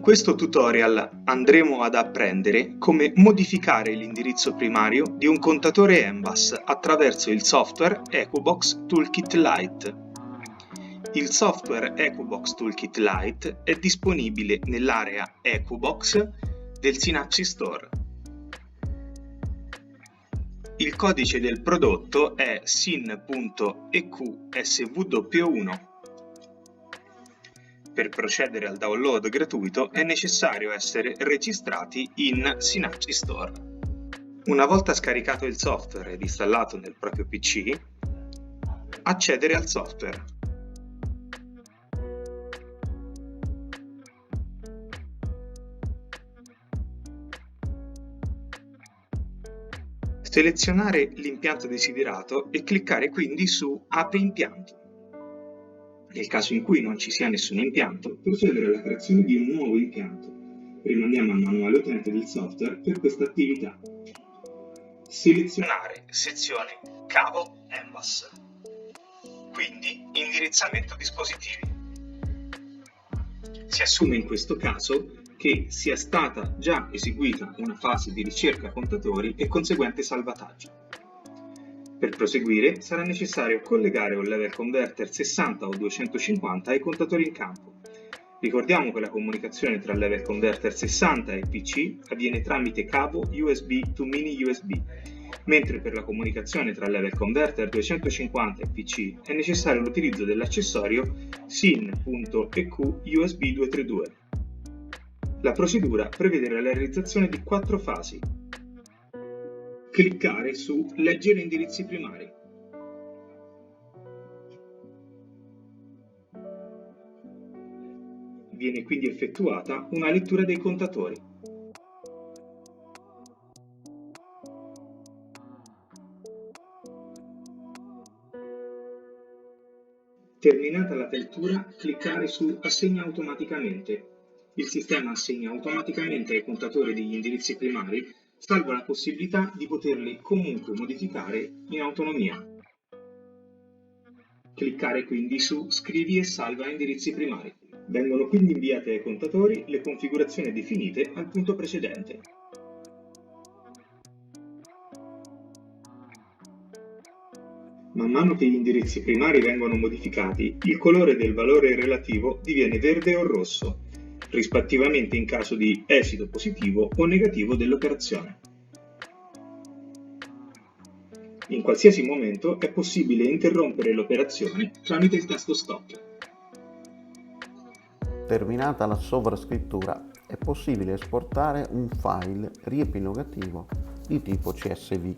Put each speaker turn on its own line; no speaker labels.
In questo tutorial andremo ad apprendere come modificare l'indirizzo primario di un contatore Envas attraverso il software EcoBox Toolkit Lite. Il software EcoBox Toolkit Lite è disponibile nell'area EcoBox del Synapse Store. Il codice del prodotto è syn.eqsw1. Per procedere al download gratuito è necessario essere registrati in Synapse Store. Una volta scaricato il software ed installato nel proprio PC, accedere al software. Selezionare l'impianto desiderato e cliccare quindi su Apri impianto. Nel caso in cui non ci sia nessun impianto, procedere alla creazione di un nuovo impianto. Rimandiamo al manuale utente del software per questa attività. Selezionare sezione Cavo Envas. Quindi indirizzamento dispositivi. Si assume in questo caso che sia stata già eseguita una fase di ricerca contatori e conseguente salvataggio. Per proseguire sarà necessario collegare un level converter 60 o 250 ai contatori in campo. Ricordiamo che la comunicazione tra level converter 60 e PC avviene tramite cavo USB to mini USB, mentre per la comunicazione tra level converter 250 e PC è necessario l'utilizzo dell'accessorio syn.eq USB 232. La procedura prevede la realizzazione di 4 fasi. Cliccare su Leggere indirizzi primari. Viene quindi effettuata una lettura dei contatori. Terminata la lettura, cliccare su Assegna automaticamente. Il sistema assegna automaticamente ai contatori degli indirizzi primari, salvo la possibilità di poterli comunque modificare in autonomia. Cliccare quindi su Scrivi e salva indirizzi primari. Vengono quindi inviate ai contatori le configurazioni definite al punto precedente. Man mano che gli indirizzi primari vengono modificati, il colore del valore relativo diviene verde o rosso, rispettivamente in caso di esito positivo o negativo dell'operazione. In qualsiasi momento è possibile interrompere l'operazione tramite il tasto Stop.
Terminata la sovrascrittura, è possibile esportare un file riepilogativo di tipo CSV.